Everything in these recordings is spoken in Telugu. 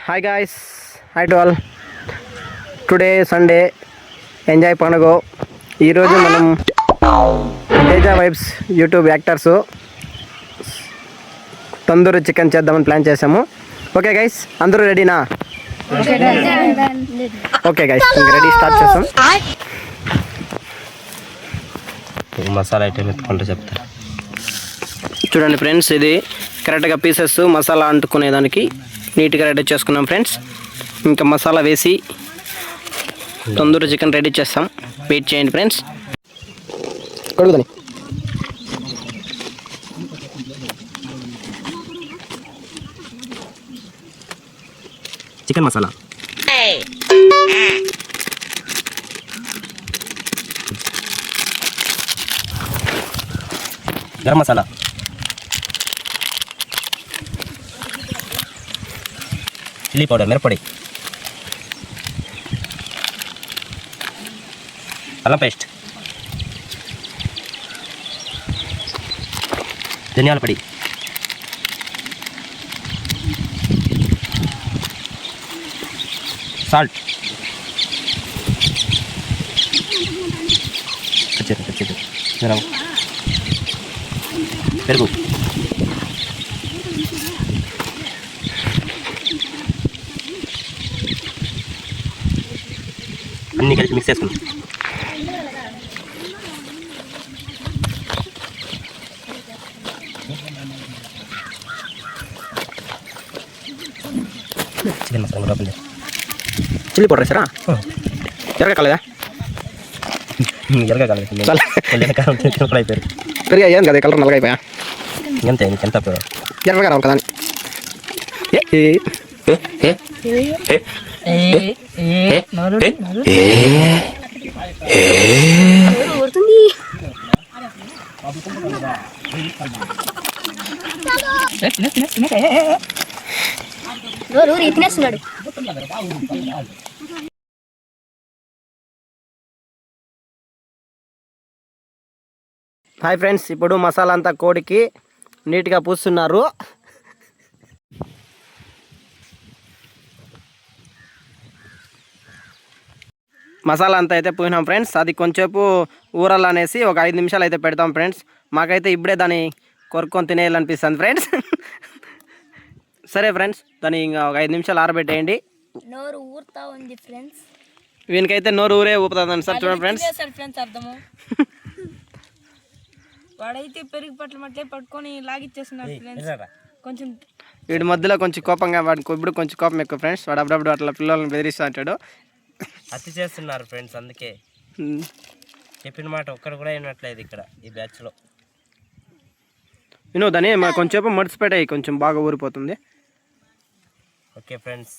Hi guys, hi to all. Today Sunday enjoy పండుగ. ఈరోజు మనం Teja vibes YouTube actors tandoori chicken చేద్దామని ప్లాన్ చేసాము. ఓకే గైస్, అందరూ రెడీనా? ఓకే గైస్, ఇంక రెడీ, స్టార్ట్ చేస్తాం. మసాలా ఐటమ్ ఎత్తుకుంటే చెప్తా. చూడండి ఫ్రెండ్స్, ఇది కరెక్ట్గా పీసెస్ మసాలా అంటుకునేదానికి నీట్గా రెడీ చేసుకున్నాం ఫ్రెండ్స్. ఇంకా మసాలా వేసి తందూరి చికెన్ రెడీ చేస్తాం. వెయిట్ చేయండి ఫ్రెండ్స్. కడుగుదని chicken masala, garam masala, chilli powder, మిరప్పొడి, అల్లం పేస్ట్, ధనియాల పొడి, సాల్ట్, పెరుగు, అన్నీ కలిసి మిక్స్ చేసుకుందాం. చికెన్ మసాలా కూడా ఓపెన్ చేస్తాం. చిల్లీ పౌడర్ వేసారా? ఎరగా కాలేదా? ఎరగా కాలేదు, అయిపోయారు. పెరిగా ఏం కదా, కలర్ నల్లగా అయిపోయా. ఎంత ఎంత ఎర్రగా రావు కదా అని. తినేస్తున్నాడు. హాయ్ ఫ్రెండ్స్, ఇప్పుడు మసాలా అంతా కోడికి నీట్గా పూస్తున్నారు. మసాలా అంతా అయితే పోయినాం ఫ్రెండ్స్. అది కొంచెంసేపు ఊరాలనేసి ఒక 5 నిమిషాలు అయితే పెడతాం ఫ్రెండ్స్. మాకైతే ఇప్పుడే దాన్ని కొరుక్కొని తినేయాలనిపిస్తుంది ఫ్రెండ్స్. సరే ఫ్రెండ్స్, దాన్ని ఇంకా ఒక 5 నిమిషాలు ఆరబెట్టేయండి. నోరు ఊరుతా ఉంది ఫ్రెండ్స్. వీనికైతే నోరు ఊరే ఊపుతుందండి సార్. చూడండి ఫ్రెండ్స్, అర్థము వాడైతే పెరుగు పట్ల మట్లే పట్టుకొని లాగిచ్చేస్తున్నాడు ఫ్రెండ్స్. కొంచెం వీడి మధ్యలో కొంచెం కోపంగా, వాడికి ఇప్పుడు కొంచెం కోపం ఎక్కువ ఫ్రెండ్స్. వాడు అప్పుడప్పుడు అట్లా పిల్లల్ని బెదిరిస్తూ అంటాడు. అతి చేస్తున్నారు ఫ్రెండ్స్, అందుకే చెప్పిన మాట ఒక్కడు కూడా వినట్లేదు ఇక్కడ ఈ బ్యాచ్లో. దాన్ని కొంచెంసేపు మడిచిపెట్టాయి, కొంచెం బాగా ఊరిపోతుంది. ఓకే ఫ్రెండ్స్,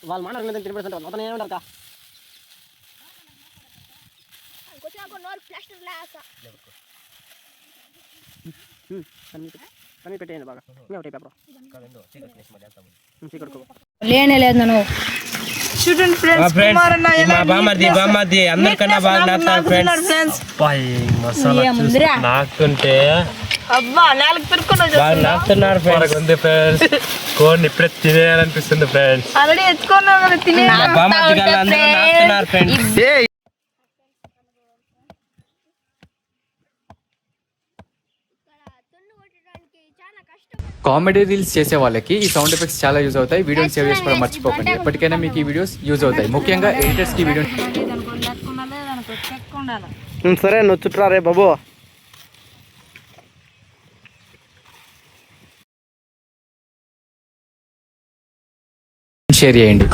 వాళ్ళు మాట్లాడుకునే తినిపెడుతుంటారు. అతను ఏమంటారు? పెట్టేయండి బాగా. లేనే లేదు నన్ను. చూడండి ఫ్రెండ్స్, బామ్మది అందరికన్నా బాగా నాటుతారు ఫ్రెండ్స్. నాకుంటే అబ్బా నాలుగు పెరుక్కున్నాడు, నాటుతున్నారు ఫ్రెండ్స్. కోడిని ఇప్పుడే తినేయాలనిపిస్తుంది ఫ్రెండ్స్. ఆల్రెడీ ఎత్తుకున్నావు కదా, తినే నాటుతున్నారు ఫ్రెండ్స్. కామెడీ రీల్స్ చేసే వాళ్ళకి ఈ సౌండ్ ఎఫెక్ట్స్ చాలా యూజ్ అవుతాయి. వీడియోని సేవ్ చేసుకోవడం మర్చిపోకండి. ఎప్పటికైనా మీకు ఈ వీడియోస్ యూజ్ అవుతాయి, ముఖ్యంగా ఎడిటర్స్కి వీడియో. సరే, నువ్వు చుట్టరా రే బాబు. షేర్ చేయండి.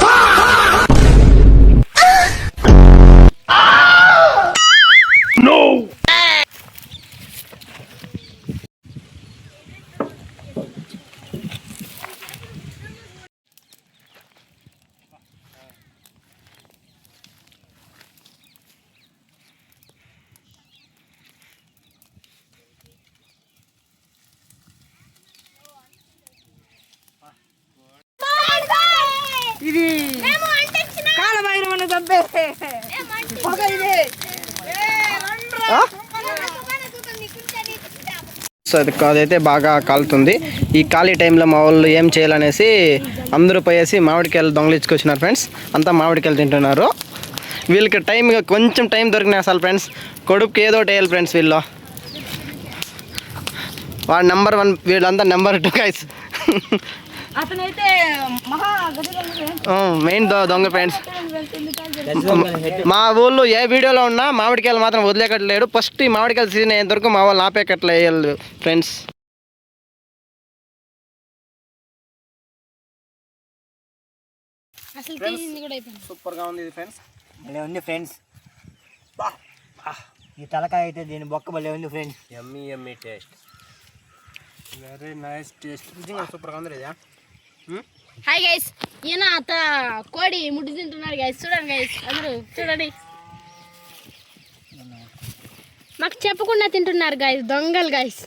ఇది కాలభైరవన్న చంపే పొగ ఇది. సో అదైతే బాగా కాలుతుంది. ఈ ఖాళీ టైంలో మా వాళ్ళు ఏం చేయాలనేసి అందరూ పోయేసి మామిడికాయలు దొంగలించుకొచ్చినారు ఫ్రెండ్స్. అంతా మామిడికాయలు తింటున్నారు. వీళ్ళకి కొంచెం టైం దొరికినాయి అసలు ఫ్రెండ్స్. కొడుకు ఏదో ఒకటి వేయాలి ఫ్రెండ్స్. వీళ్ళు వాడు నెంబర్ 1, వీళ్ళంతా నెంబర్ 2 గైస్. అతనైతే మహా మెయిన్ దొంగ ఫ్రెండ్స్. మా ఊళ్ళో ఏ వీడియోలో ఉన్నా మామిడికాయలు మాత్రం వదిలేకట్లేడు. ఫస్ట్ ఈ మామిడికాయలు సీజన్ అయ్యేంత వరకు మా వాళ్ళు ఆపేకట్లే వేయాలి ఫ్రెండ్స్. సూపర్గా ఉంది ఇది ఫ్రెండ్స్. భలే ఉంది ఫ్రెండ్స్. ఈ తలకాయ అయితే దీని బొక్క భలే ఉంది ఫ్రెండ్స్. యమ్మీ యమ్మీ టేస్ట్. Very nice taste. నిజంగా సూపర్గా ఉంది ఇదా. హాయ్ గైస్, ఈయన కోడి ముడ్డి తింటున్నారు గైస్. చూడండి గైస్, అందరూ చూడండి. మాకు చెప్పకుండా తింటున్నారు గైస్, దొంగలు గైస్,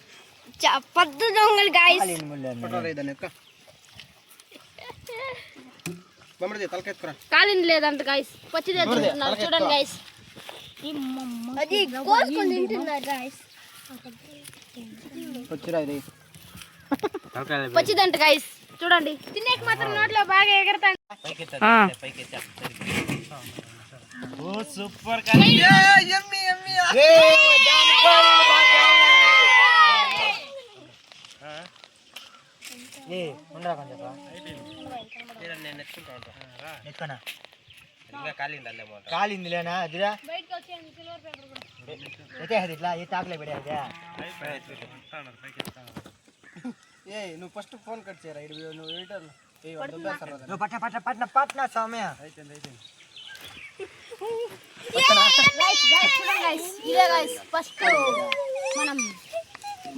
పెద్ద దొంగలు గైస్. కాలింది లేదంట గైస్, పచ్చి తింటున్నారు. చూడండి గైస్, అది కోసుకొని తింటున్నారు గైస్. పచ్చిదంట గైస్, చూడండి. తినేకి మాత్రం నోట్లో బాగా ఎగరతాను. సూపర్. కాలిందిలేనా అదిరా ఇట్లా ఏ తాకలే పెడే. నువ్వు ఫస్ట్ ఫోన్ కట్ చేయరా. నువ్వు పట్న సౌమ్య.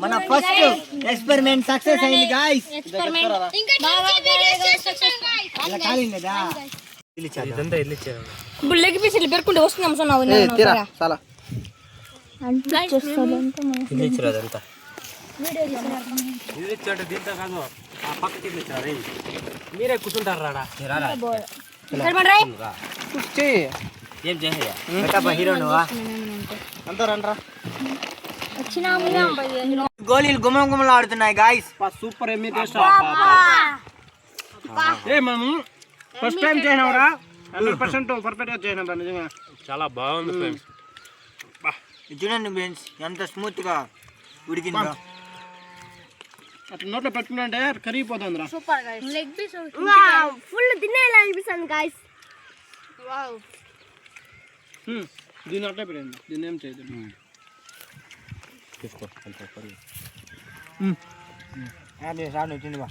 మన ఫస్ట్ ఎక్స్పెరిమెంట్ సక్సెస్ అయింది గాయ్స్. ఇప్పుడు లెగ్ పీసులు పెరుకుంటే వస్తున్నాం. చాలా మీరే కూర్చుంటారు రాడా. ఏం చేసా హీరో నువ్వా? అంతా రండ్రా. గోళీలు గుమ్మం గుమ్మలు ఆడుతున్నాయి గాయ్స్. సూపర్ ఎమ్మి టేస్ట్. మేము ఫస్ట్ టైం చేసినావురా. 100% పర్ఫెక్ట్గా చేసినాం నిజంగా. చాలా బాగుంది ఫ్రెండ్స్. చూడండి ఫ్రెండ్స్ ఎంత స్మూత్ గా ఉడికిందో. అట్లా నోట్లో పెట్టుకుంటే కరిగిపోతుంది రా. Super guys, leg piece full తినేలా అనిపిస్తుంది గైస్. వావ్. దీని అట్లా పెట్టండి, దీన్ని ఏం చేయదు. తీసుకో. రాను తిండి బా.